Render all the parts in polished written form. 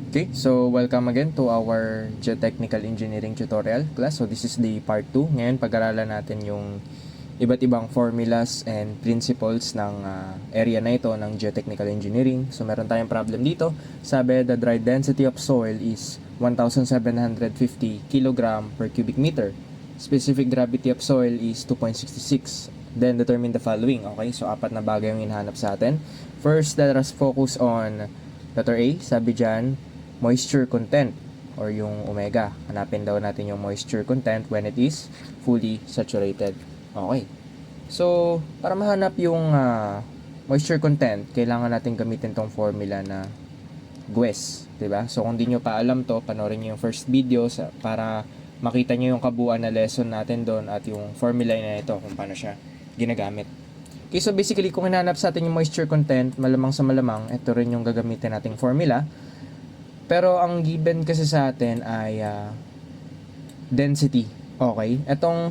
Okay, so welcome again to our Geotechnical Engineering tutorial class. So this is the part 2. Ngayon pag-aralan natin yung iba't ibang formulas and principles ng area na ito ng Geotechnical Engineering. So meron tayong problem dito. Sabi, the dry density of soil is 1,750 kg per cubic meter. Specific gravity of soil is 2.66. Then determine the following. Okay, so apat na bagay yung hinahanap sa atin. First, let us focus on letter A. Sabi dyan, moisture content or yung omega. Hanapin daw natin yung moisture content when it is fully saturated. Okay. So, para mahanap yung moisture content, kailangan natin gamitin tong formula na GWES, 'di ba? So, kung di nyo pa alam to, panoorin nyo yung first video para makita nyo yung kabuuan na lesson natin doon at yung formula na ito kung paano siya ginagamit. Okay, so basically, kung hinahanap sa atin yung moisture content, malamang sa malamang, ito rin yung gagamitin nating formula. Pero ang given kasi sa atin ay density. Okay? Itong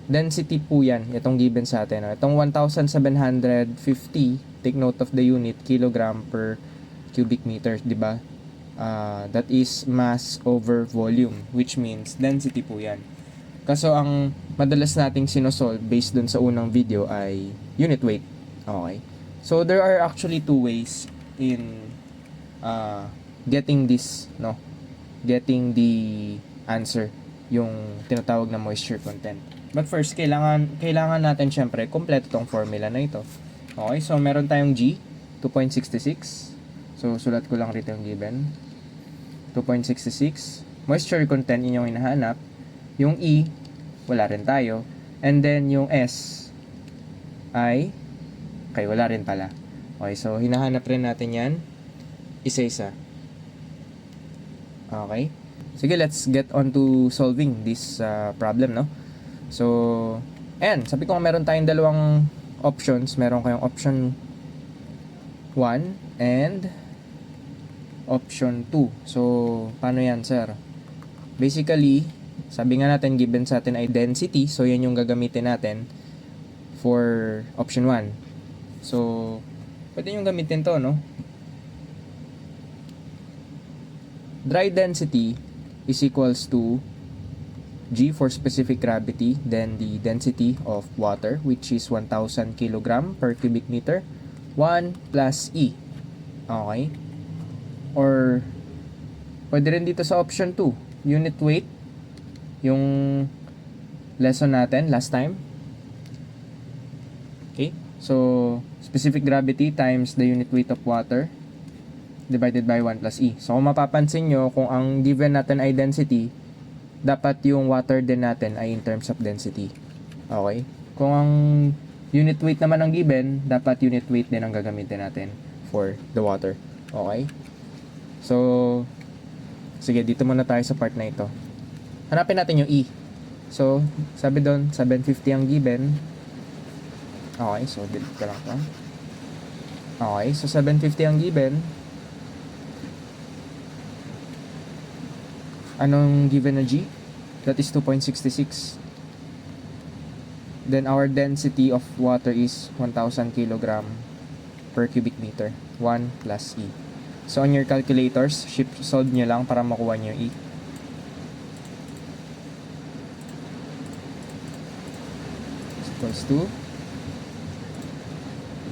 density po yan. Itong given sa atin. Itong 1,750, take note of the unit, kilogram per cubic meter. Diba? That is mass over volume, which means density po yan. Kaso ang madalas nating sinosolve based dun sa unang video ay unit weight. Okay? So there are actually two ways in getting this, no? Getting the answer, yung tinatawag na moisture content. But first, kailangan natin syempre kompleto tong formula na ito. Okay, so meron tayong G, 2.66. So sulat ko lang rito yung given. 2.66. Moisture content yun yung hinahanap. Yung E, wala rin tayo. And then yung S ay wala rin pala. Okay, so hinahanap rin natin yan isa-isa. Okay? Sige, let's get on to solving this problem, no? So, and sabi ko meron tayong dalawang options. Meron kayong option 1 and option 2. So, paano yan, sir? Basically, sabi nga natin, given sa atin ay density. So, yan yung gagamitin natin for option 1. So, pwede yung gamitin to, no? Dry density is equals to G for specific gravity, then the density of water, which is 1,000 kg per cubic meter, 1 plus E. Okay? Or, pwede rin dito sa option 2, unit weight, yung lesson natin last time. Okay? So, specific gravity times the unit weight of water divided by 1 plus E. So, kung mapapansin nyo, kung ang given natin ay density, dapat yung water din natin ay in terms of density. Okay? Kung ang unit weight naman ang given, dapat unit weight din ang gagamitin natin for the water. Okay? So, sige, dito muna tayo sa part na ito. Hanapin natin yung E. So, sabi doon, 750 ang given. Okay, so delete ka lang ito. Okay, so 750 ang given. Anong given na G? That is 2.66. Then our density of water is 1,000 kg per cubic meter. 1 plus E. So on your calculators, solve nyo lang para makuha nyo yung E. Is equals to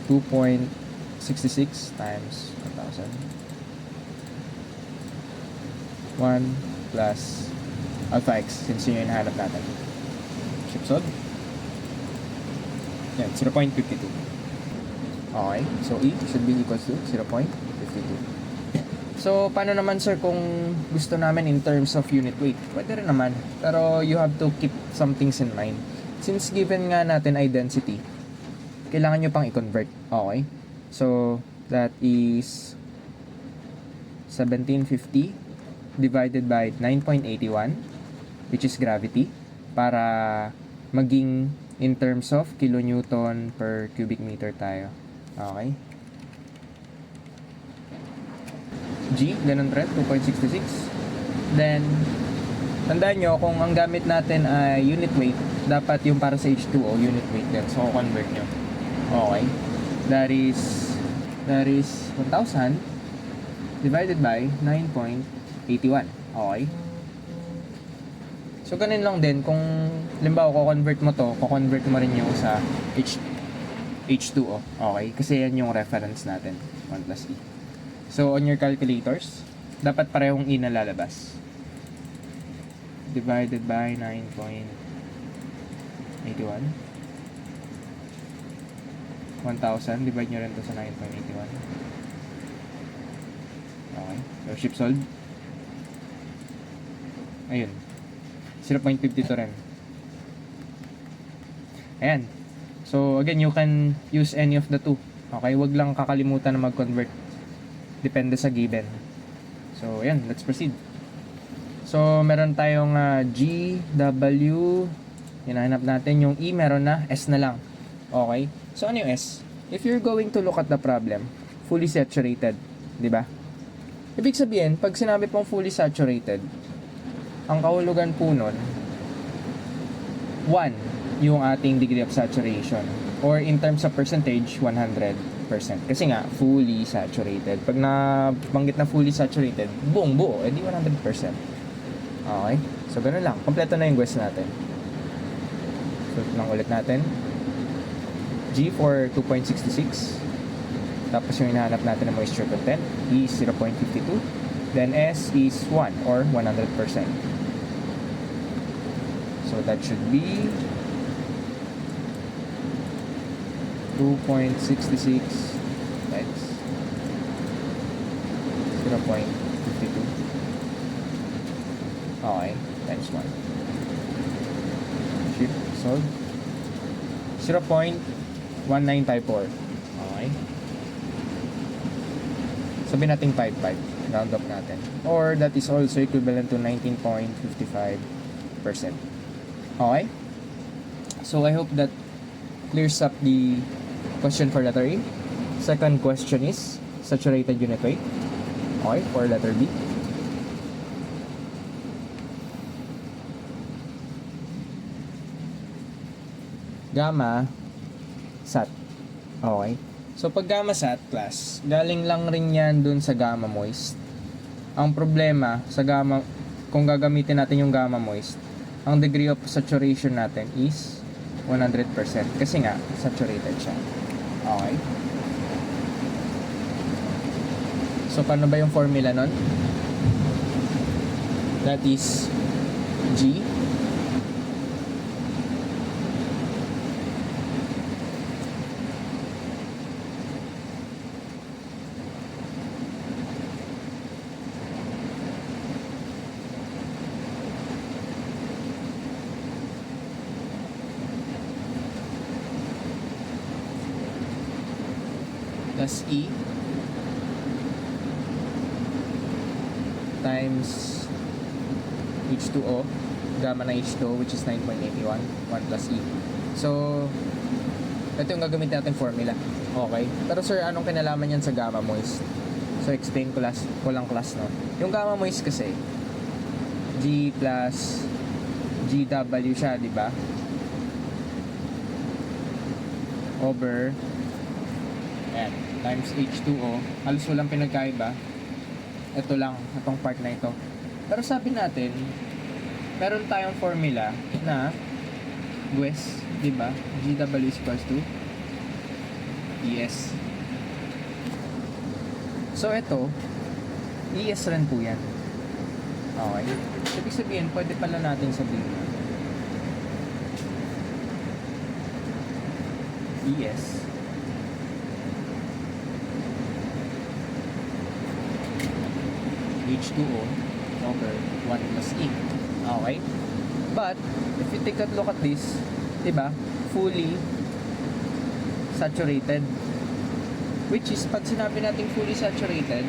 2.66 times 1,000. 1 plus alpha x, since yun yung hinahanap natin. Shift solve. Yan, 0.52. Okay, so E should be equals to 0.52. So, paano naman sir kung gusto namin in terms of unit weight? Pwede rin naman, pero you have to keep some things in mind. Since given nga natin ay density, kailangan nyo pang i-convert. Okay, so that is 1750 divided by 9.81, which is gravity, para maging in terms of kilonewton per cubic meter tayo. Okay? G, ganun rin, 2.66. Then, tandaan nyo, kung ang gamit natin ay unit weight, dapat yung para sa H2O, unit weight din. So, convert nyo. Okay? That is 1,000 divided by 9.81. Okay? So, ganun lang din. Kung, limbawa, ko-convert mo to, ko-convert mo rin yung sa H2O. Okay? Kasi yan yung reference natin. 1 plus E. So, on your calculators, dapat parehong E na lalabas. Divided by 9.81. 1,000. Divide nyo rin to sa 9.81. Okay. So, shift solve. Ayun. 0.52 rin. Ayan. So, again, you can use any of the two. Okay? Wag lang kakalimutan na mag-convert. Depende sa given. So, ayan. Let's proceed. So, meron tayong G, W. Hinahanap natin yung E. Meron na. S na lang. Okay? So, ano yung S? If you're going to look at the problem, fully saturated. Diba? Ibig sabihin, pag sinabi pong fully saturated, ang kahulugan po nun, 1 yung ating degree of saturation. Or in terms of percentage, 100%. Kasi nga, fully saturated. Pag nabanggit na fully saturated, buong buo, edi 100%. Okay? So, ganun lang. Kompleto na yung guess natin. So, lang ulit natin. G for 2.66. Tapos yung hinahanap natin na moisture content, E is 0.52. Then S is 1 or 100%. So that should be 2.66 times 0.52. Okay, times 1. Shift, solve. 0.1954. Okay. Sabi natin 55. Round up natin. Or that is also equivalent to 19.55%. Okay? So I hope that clears up the question for letter A. Second question is saturated unit weight. Okay, for letter B. Gamma sat. Okay. So pag gamma sat class, galing lang rin yan dun sa gamma moist. Ang problema sa gamma, kung gagamitin natin yung gamma moist, ang degree of saturation natin is 100% kasi nga saturated siya. Okay. So paano ba yung formula nun? That is G plus E times H2O, gamma na H2O, which is 9.81, 1 plus E. So, ito yung gagamitin natin formula. Okay? Pero sir, anong kinalaman yan sa gamma moist? So, explain ko lang class, no? Yung gamma moist kasi, G plus GW siya, di ba? Over ayan, times H2O. Halos walang pinagkaiba. Ito lang, itong part na ito. Pero sabi natin, meron tayong formula na GWES, di ba? GW is equals to ES. So ito, ES rin po yan. Okay. Ibig sabihin, pwede pala natin sabihin ES H2O over 1 plus E. Okay? But, if you take a look at this, diba? Fully saturated. Which is, pag sinabi natin fully saturated,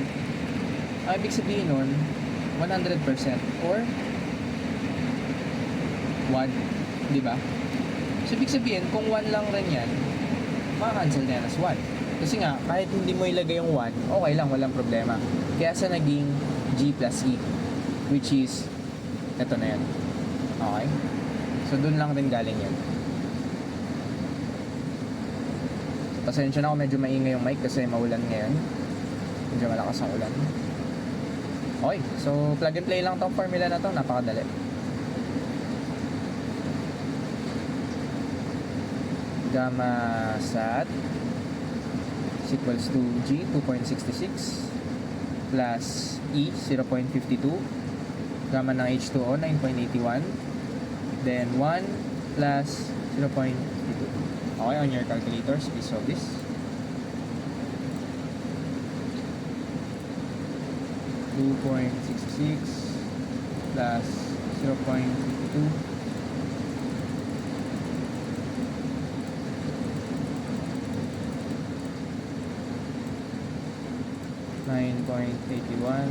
ang ibig sabihin nun, 100% or 1. Diba? So, ibig sabihin, kung 1 lang rin yan, maka-cancel na yan as 1. Kasi nga, kahit hindi mo ilagay yung 1, okay lang, walang problema. Kaya sa naging G plus E, which is ito na yan. Okay? So, dun lang din galing yun. Pasensya na ako, medyo maingay yung mic kasi maulan ngayon. Medyo malakas ang ulan. Okay, so plug and play lang tong formula na to, napakadali. Gamma sat is equals to G 2.66 plus E 0.52, gamma ng H2O 9.81, then 1 plus 0.52. Okay, on your calculators, please solve this. 2.66 plus 0.52 9.81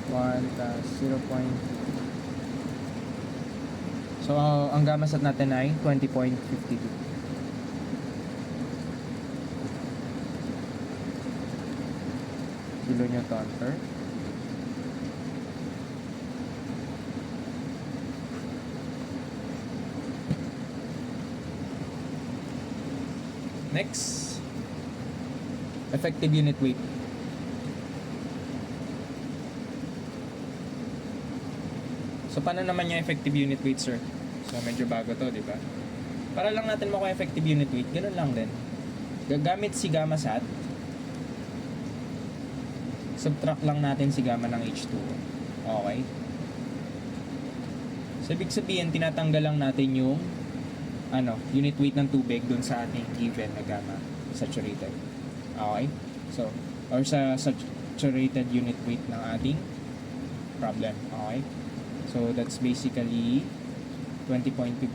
1 plus 0. So, ang gamma sat natin ay 20.52. Kilonewton per. Next, effective unit weight. So, paano naman yung effective unit weight, sir? So, medyo bago to, di ba? Para lang natin makuha effective unit weight, ganun lang din. Gagamit si gamma sat, subtract lang natin si gamma ng H2O. Okay? So, ibig sabihin, tinatanggal lang natin yung unit weight ng tubig dun sa ating given na gamma saturated. Okay? So, or sa saturated unit weight ng ating problem. Okay? So, that's basically 20.52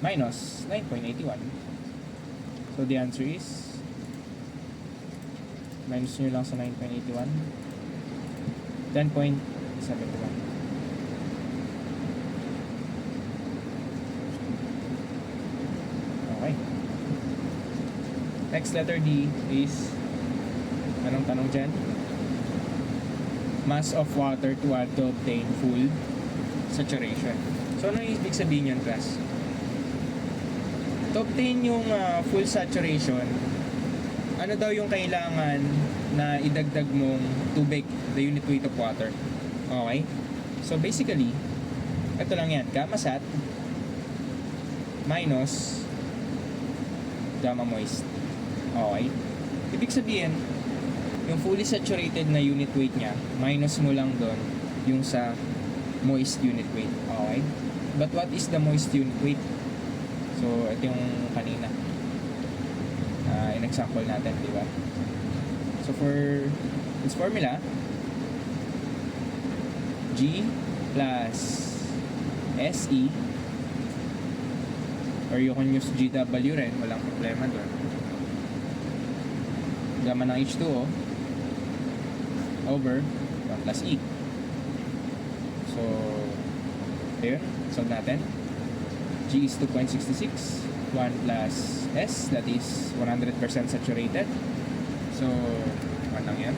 minus 9.81. So, the answer is minus nyo lang sa 9.81 10.71. Okay. Next, letter D is anong tanong dyan? Mass of water to add to obtain full saturation. So, ano yung ibig sabihin yun, class? To obtain yung full saturation, ano daw yung kailangan na idagdag mong tubig, the unit weight of water? Okay? So, basically, ito lang yan. Gamma sat minus gamma moist. Okay? Ibig sabihin, yung fully saturated na unit weight niya, minus mo lang doon yung sa moist unit weight. Okay? But what is the moist unit weight? So, ito yung kanina. In-example natin, di ba? So, for this formula, G plus SE, or you can use GW rin, walang problema doon. Gamma ng H2O over 1 plus E. So, ayun, solve natin. G is 2.66, 1 plus S, that is 100% saturated. So, ano lang yan?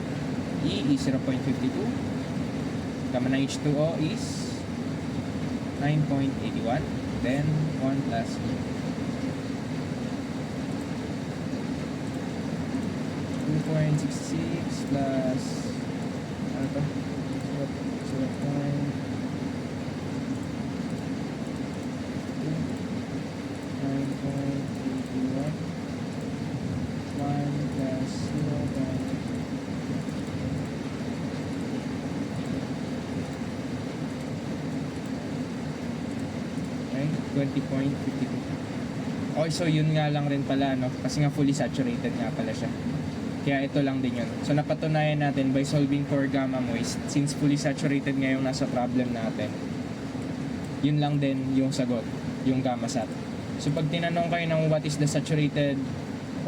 E is 0.52. Gamma ng H2O is 9.81. Then, 1 plus E. 2.66 plus ano to? 9.81 1 plus 0. Okay, 20.52. Okay, so yun nga lang rin pala, no? Kasi nga fully saturated nga pala siya. Kaya ito lang din yun. So napatunayan natin by solving for gamma moist, since fully saturated nga yung nasa problem natin, yun lang din yung sagot, yung gamma sat. So pag tinanong kayo ng what is the saturated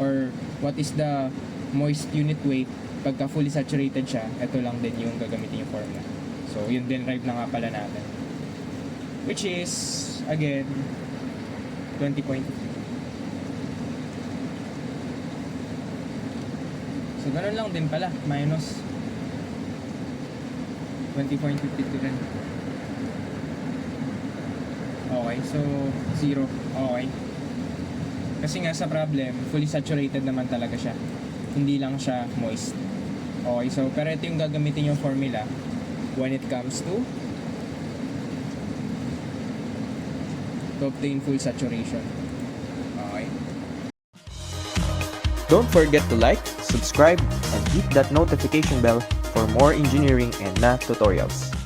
or what is the moist unit weight, pagka fully saturated siya, ito lang din yung gagamitin yung formula. So yun din drive na nga pala natin. Which is, again, 20.52. So, ganun lang din pala. Minus 20.52 rin. Okay, so 0. Okay. Kasi nga sa problem, fully saturated naman talaga siya. Hindi lang siya moist. Okay, so pero ito yung gagamitin yung formula when it comes to obtain full saturation. Okay. Don't forget to like, subscribe, and hit that notification bell for more engineering and math tutorials.